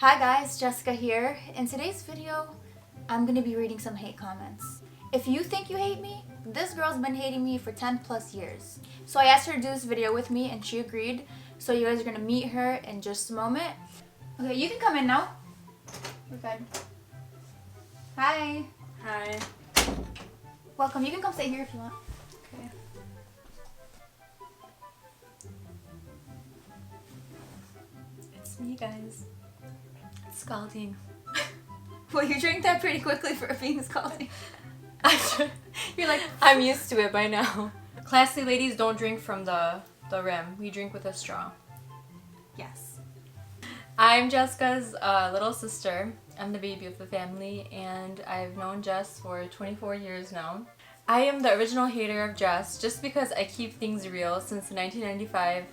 Hi guys, Jessica here. In today's video, I'm gonna be reading some hate comments. If you think you hate me, this girl's been hating me for 10 plus years. So I asked her to do this video with me and she agreed. So you guys are gonna meet her in just a moment. Okay, you can come in now. We're good. Hi. Hi. Welcome. You can come sit here if you want. Okay. It's me, guys. It's scalding. Well, you drank that pretty quickly for being scalding. You're like, I'm used to it by now. Classy ladies don't drink from the rim. We drink with a straw. yes. I'm Jessica's little sister. I'm the baby of the family, and I've known Jess for 24 years now. I am the original hater of Jess just because I keep things real since 1995.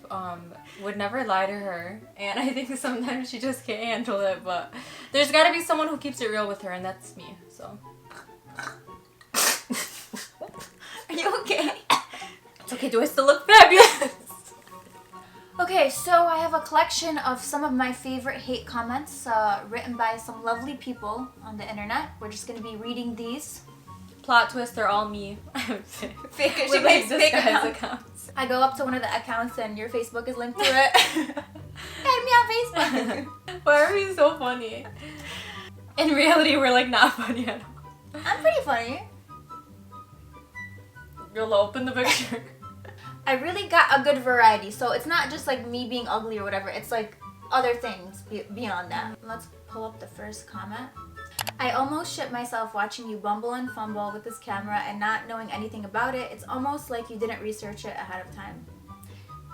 Would never lie to her, and I think sometimes she just can't handle it, but there's gotta be someone who keeps it real with her, and that's me, so. Are you okay? It's okay, do I still look fabulous? Okay, so I have a collection of some of my favorite hate comments written by some lovely people on the internet. We're just going to be reading these. Plot twist, they're all me. Fake, she With makes like fake disguise accounts. accounts. I go up to one of the accounts and your Facebook is linked to it. Add me on Facebook. Why are we so funny? In reality, we're like not funny at all. I'm pretty funny. You'll open the picture. I really got a good variety, so it's not just like me being ugly or whatever. It's like other things beyond that. Let's pull up the first comment. I almost shit myself watching you bumble and fumble with this camera and not knowing anything about it. It's almost like you didn't research it ahead of time.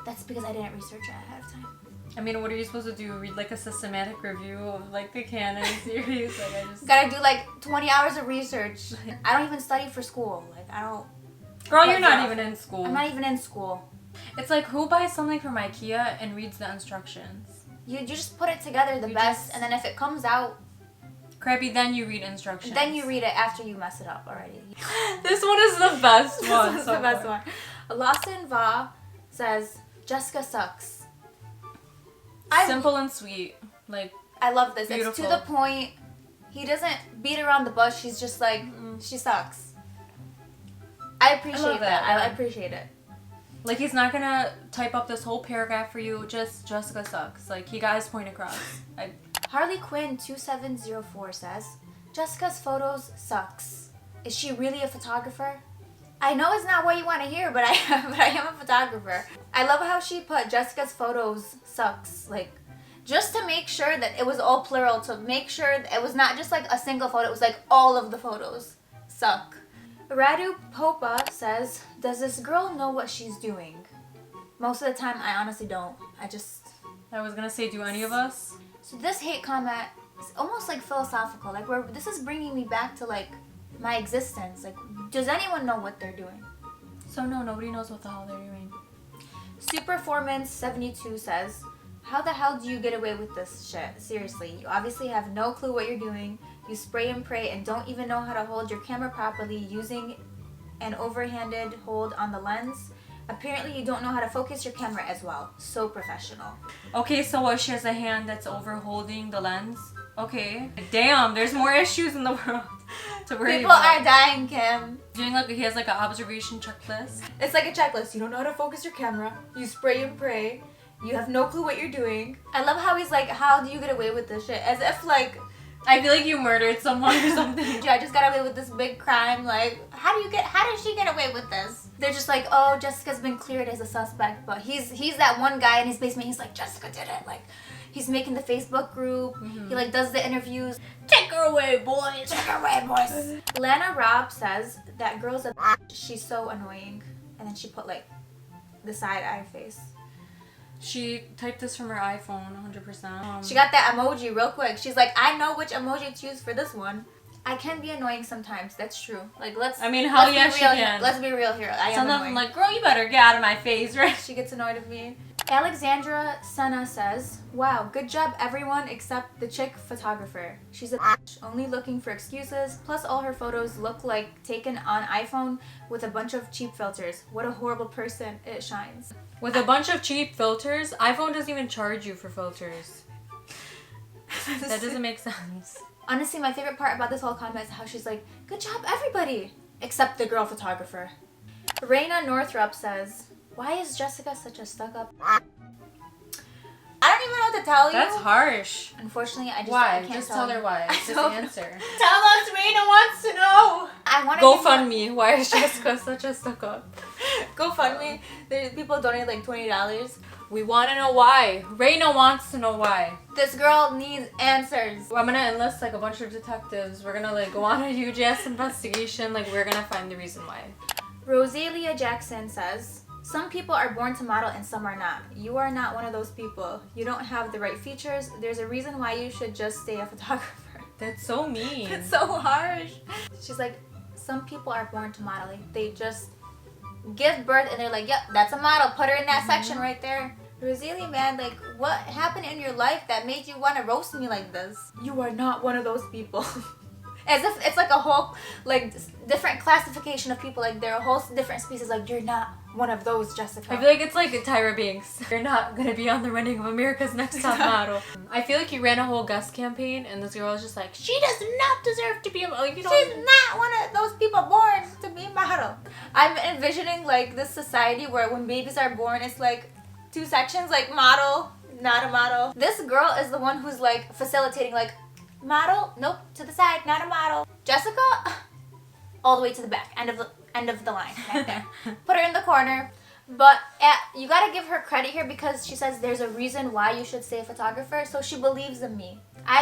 That's because I didn't research it ahead of time. I mean, what are you supposed to do? Read like a systematic review of like the Canon series? Like I just Gotta do like 20 hours of research. I don't even study for school. Like I don't. Girl, you're not even in school. I'm not even in school. It's like who buys something from IKEA and reads the instructions? You just put it together the best, and then if it comes out, crappy, then you read instructions. then you read it after you mess it up already. This one is the best one. This is so the best far. one. Lawson Va says, Jessica sucks. Simple and sweet. Like, I love this. beautiful. It's to the point. He doesn't beat around the bush. He's just like, she sucks. I appreciate love that. that. I appreciate it. like he's not gonna type up this whole paragraph for you. Just Jessica sucks. Like he got his point across. Harley Quinn 2704 says, Jessica's photos sucks. Is she really a photographer? I know it's not what you want to hear, but I am a photographer. I love how she put Jessica's photos sucks, like just to make sure that it was all plural, to make sure that it was not just like a single photo, it was like all of the photos suck. Radu Popa says, does this girl know what she's doing? Most of the time, I honestly don't. I was gonna say, do any of us? So this hate comment is almost like philosophical. Like this is bringing me back to like my existence. Like, does anyone know what they're doing? So no, nobody knows what the hell they're doing. Superformance72 says, how the hell do you get away with this shit? Seriously, you obviously have no clue what you're doing. You spray and pray and don't even know how to hold your camera properly using an overhanded hold on the lens. Apparently you don't know how to focus your camera as well. So professional. Okay, so what? She has a hand that's over holding the lens. Okay. Damn, there's more issues in the world to worry People about. are dying, Kim. Doing like he has like an observation checklist. It's like a checklist. You don't know how to focus your camera. You spray and pray. You have no clue what you're doing. I love how he's like, how do you get away with this shit? As if like, I feel like you murdered someone or something. I just got away with this big crime. Like, how did she get away with this? They're just like, oh, Jessica's been cleared as a suspect, but he's that one guy in his basement. He's like, Jessica did it. Like, he's making the Facebook group. He like does the interviews. Take her away, boys. Take her away, boys. Lana Robb says that girl's a bitch. She's so annoying, and then she put like the side eye face. She typed this from her iPhone, 100%. She got that emoji real quick. She's like, I know which emoji to use for this one. I can be annoying sometimes. That's true. Like, I mean, hell yes, she can. Let's be real here. I am Sometimes annoying. I'm like, girl, you better get out of my face, right? She gets annoyed with me. Alexandra Senna says, wow, good job everyone except the chick photographer. She's a bitch, only looking for excuses, plus all her photos look like taken on iPhone with a bunch of cheap filters. What a horrible person. It shines. With a bunch of cheap filters, iPhone doesn't even charge you for filters. That doesn't make sense. Honestly, my favorite part about this whole comment is how she's like, good job, everybody, except the girl photographer. Raina Northrup says, why is Jessica such a stuck-up? I don't even know what to tell you. That's harsh. Unfortunately, I Why? can't Just tell tell her you. why. I Just don't- answer. Tell us, Raina wants to know. I want to GoFundMe. Why is Jessica such a stuck-up? GoFundMe. There's people donate like $20. We want to know why. Raina wants to know why. This girl needs answers. I'm gonna enlist like a bunch of detectives. We're gonna like go on a huge ass investigation. Like we're gonna find the reason why. Rosalia Jackson says, some people are born to model and some are not. You are not one of those people. You don't have the right features. There's a reason why you should just stay a photographer. That's so mean. It's so harsh. She's like, some people are born to modeling. They just give birth and they're like, yep, that's a model. Put her in that section right there. Rosalia, man, like, what happened in your life that made you want to roast me like this? You are not one of those people. As if it's like a whole, like, different classification of people. Like, they're a whole different species. Like, you're not one of those, Jessica. I feel like it's like Tyra Banks. You're not gonna be on the running of America's Next Top Model. I feel like you ran a whole Gus campaign, and this girl is just like, she does not deserve to be a like. You know, she's not one of those people born to be a model. I'm envisioning like this society where when babies are born, it's like 2 sections, like model, not a model. This girl is the one who's like facilitating, like model, nope, to the side, not a model. Jessica, all the way to the back, end of the line, right there. Put her in the corner. But you gotta give her credit here because she says there's a reason why you should stay a photographer, so she believes in me.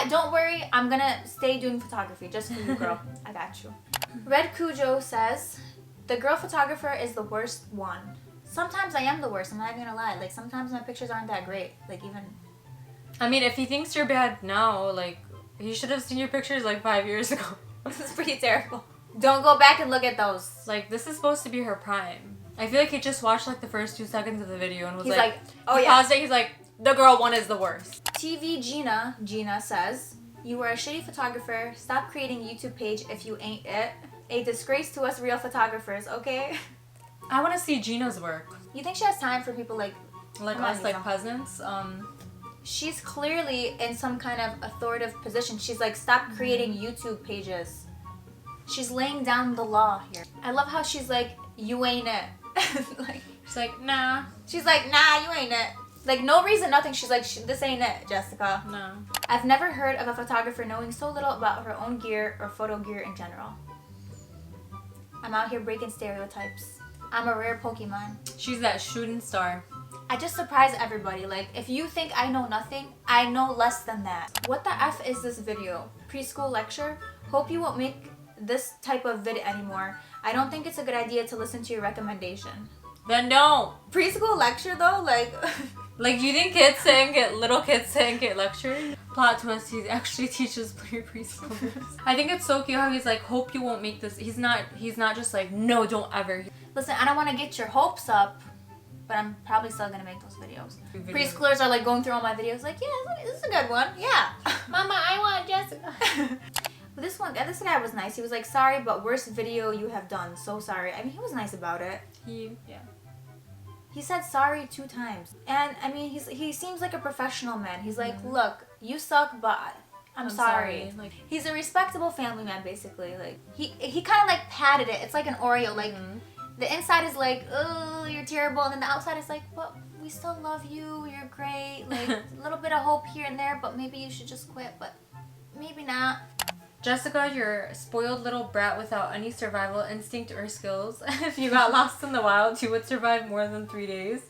Don't worry, I'm gonna stay doing photography just for you, girl. I got you. Red Cujo says, the girl photographer is the worst one. Sometimes I am the worst, I'm not even gonna lie. Like, sometimes my pictures aren't that great. Like, even... I mean, if he thinks you're bad now, like, he should have seen your pictures like 5 years ago. This is pretty terrible. Don't go back and look at those. Like, this is supposed to be her prime. I feel like he just watched like the first 2 seconds of the video and was He's like, oh he yeah. paused it, he's like, the girl one is the worst. TV Gina says, you are a shitty photographer. Stop creating a YouTube page if you ain't it. A disgrace to us real photographers, okay? I want to see Gina's work. You think she has time for people like Like come on, us, like Gina. peasants. She's clearly in some kind of authoritative position. She's like, stop creating YouTube pages. She's laying down the law here. I love how she's like, you ain't it. Like, She's like, nah, she's like, nah, you ain't it. Like, no reason, nothing. She's like, this ain't it, Jessica. no. I've never heard of a photographer knowing so little about her own gear or photo gear in general. I'm out here breaking stereotypes. I'm a rare Pokemon. She's that shooting star. I just surprise everybody. Like, if you think I know nothing, I know less than that. What the F is this video? Preschool lecture? Hope you won't make this type of vid anymore. I don't think it's a good idea to listen to your recommendation. Then don't. Preschool lecture though? Like... Like, you think little kids saying get lectured? Plot twist, he actually teaches preschoolers. I think it's so cute how he's like, hope you won't make this. He's not just like, no, don't ever. Listen, I don't want to get your hopes up, but I'm probably still going to make those videos. Preschoolers are like going through all my videos like, yeah, this is a good one. Yeah. Mama, I want Jessica. This guy was nice. He was like, sorry, but worst video you have done. So sorry. I mean, he was nice about it. He said sorry 2 times. And I mean, he seems like a professional man. He's like, look, you suck, but I'm sorry. Like, he's a respectable family man, basically. Like, he kind of like patted it. It's like an Oreo. Like, the inside is like, oh, you're terrible. And then the outside is like, well, we still love you. You're great. Like, a little bit of hope here and there, but maybe you should just quit. But maybe not. Jessica, you're a spoiled little brat without any survival instinct or skills. If you got lost in the wild, you would survive more than 3 days.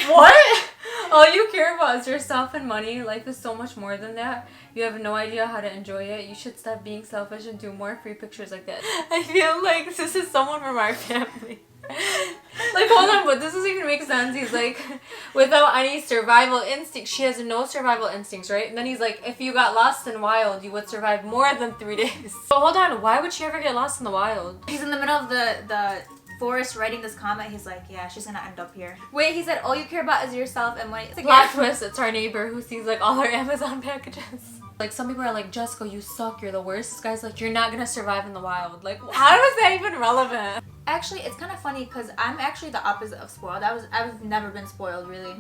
What? All you care about is yourself and money. Life is so much more than that. You have no idea how to enjoy it. You should stop being selfish and do more free pictures like that. I feel like this is someone from our family. Like, hold on, but this doesn't even make sense. He's like, without any survival instinct. She has no survival instincts, right? And then he's like, if you got lost in wild, you would survive more than 3 days. But hold on, why would she ever get lost in the wild? He's in the middle of the forest writing this comment. He's like, yeah, she's gonna end up here. Wait, he said, all you care about is yourself and money. It's like, Plot twist, it's our neighbor who sees like all our Amazon packages. Like, some people are like, Jessica, you suck, you're the worst. This guy's like, you're not gonna survive in the wild. Like, how is that even relevant? Actually, it's kind of funny because I'm actually the opposite of spoiled. I've never been spoiled, really.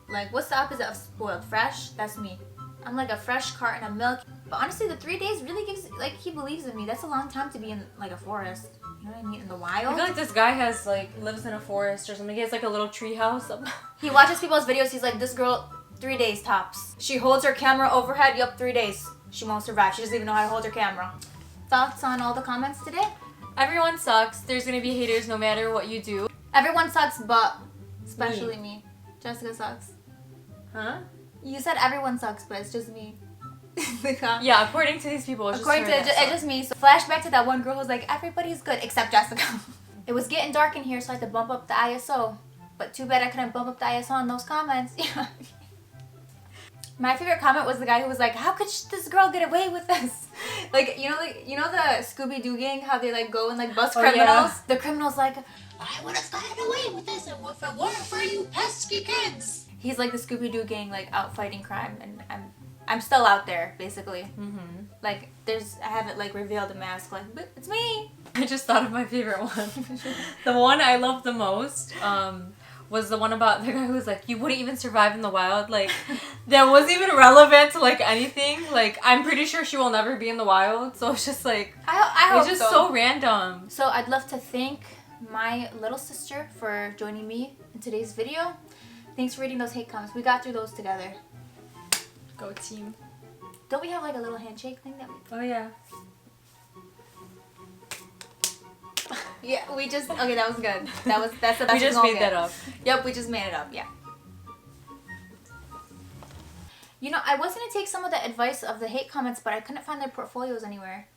Like, what's the opposite of spoiled? Fresh? That's me. I'm like a fresh carton of milk. But honestly, the 3 days really gives, like, he believes in me. That's a long time to be in, like, a forest. You know what I mean? In the I wild. feel like this guy has like lives in a forest or something. He has like a little tree house. He watches people's videos. He's like, this girl, 3 days tops. She holds her camera overhead. Yup, 3 days. She won't survive. She doesn't even know how to hold her camera. Thoughts on all the comments today? Everyone sucks. There's gonna be haters no matter what you do. Everyone sucks, but especially me. Jessica sucks. Huh? You said everyone sucks, but it's just me. Yeah, according to these people, it's According to just it's just me. So flashback to that one girl who's like, everybody's good except Jessica. It was getting dark in here, so I had to bump up the ISO. But too bad I couldn't bump up the ISO on those comments. My favorite comment was the guy who was like, how could this girl get away with this? Like you know the Scooby-Doo gang, how they like go and like bust criminals? Yeah. The criminal's like, I would have gotten away with this if it weren't for you pesky kids. he's like the Scooby-Doo gang, like out fighting crime, and I'm still out there, basically. Mm-hmm. Like I haven't like revealed a mask, like, but it's me. I just thought of my favorite one. The one I loved the most was the one about the guy who was like, you wouldn't even survive in the wild. Like, that wasn't even relevant to like anything. Like, I'm pretty sure she will never be in the wild. So it's just like, I hope it's just so random. So I'd love to thank my little sister for joining me in today's video. Thanks for reading those hate comments. We got through those together. Go team. Don't we have like a little handshake thing that we... Oh yeah. Yeah, we just... Okay, that was good. That's the best We just gonna made get. that up. Yep, we just made it up, yeah. You know, I was going to take some of the advice of the hate comments, but I couldn't find their portfolios anywhere.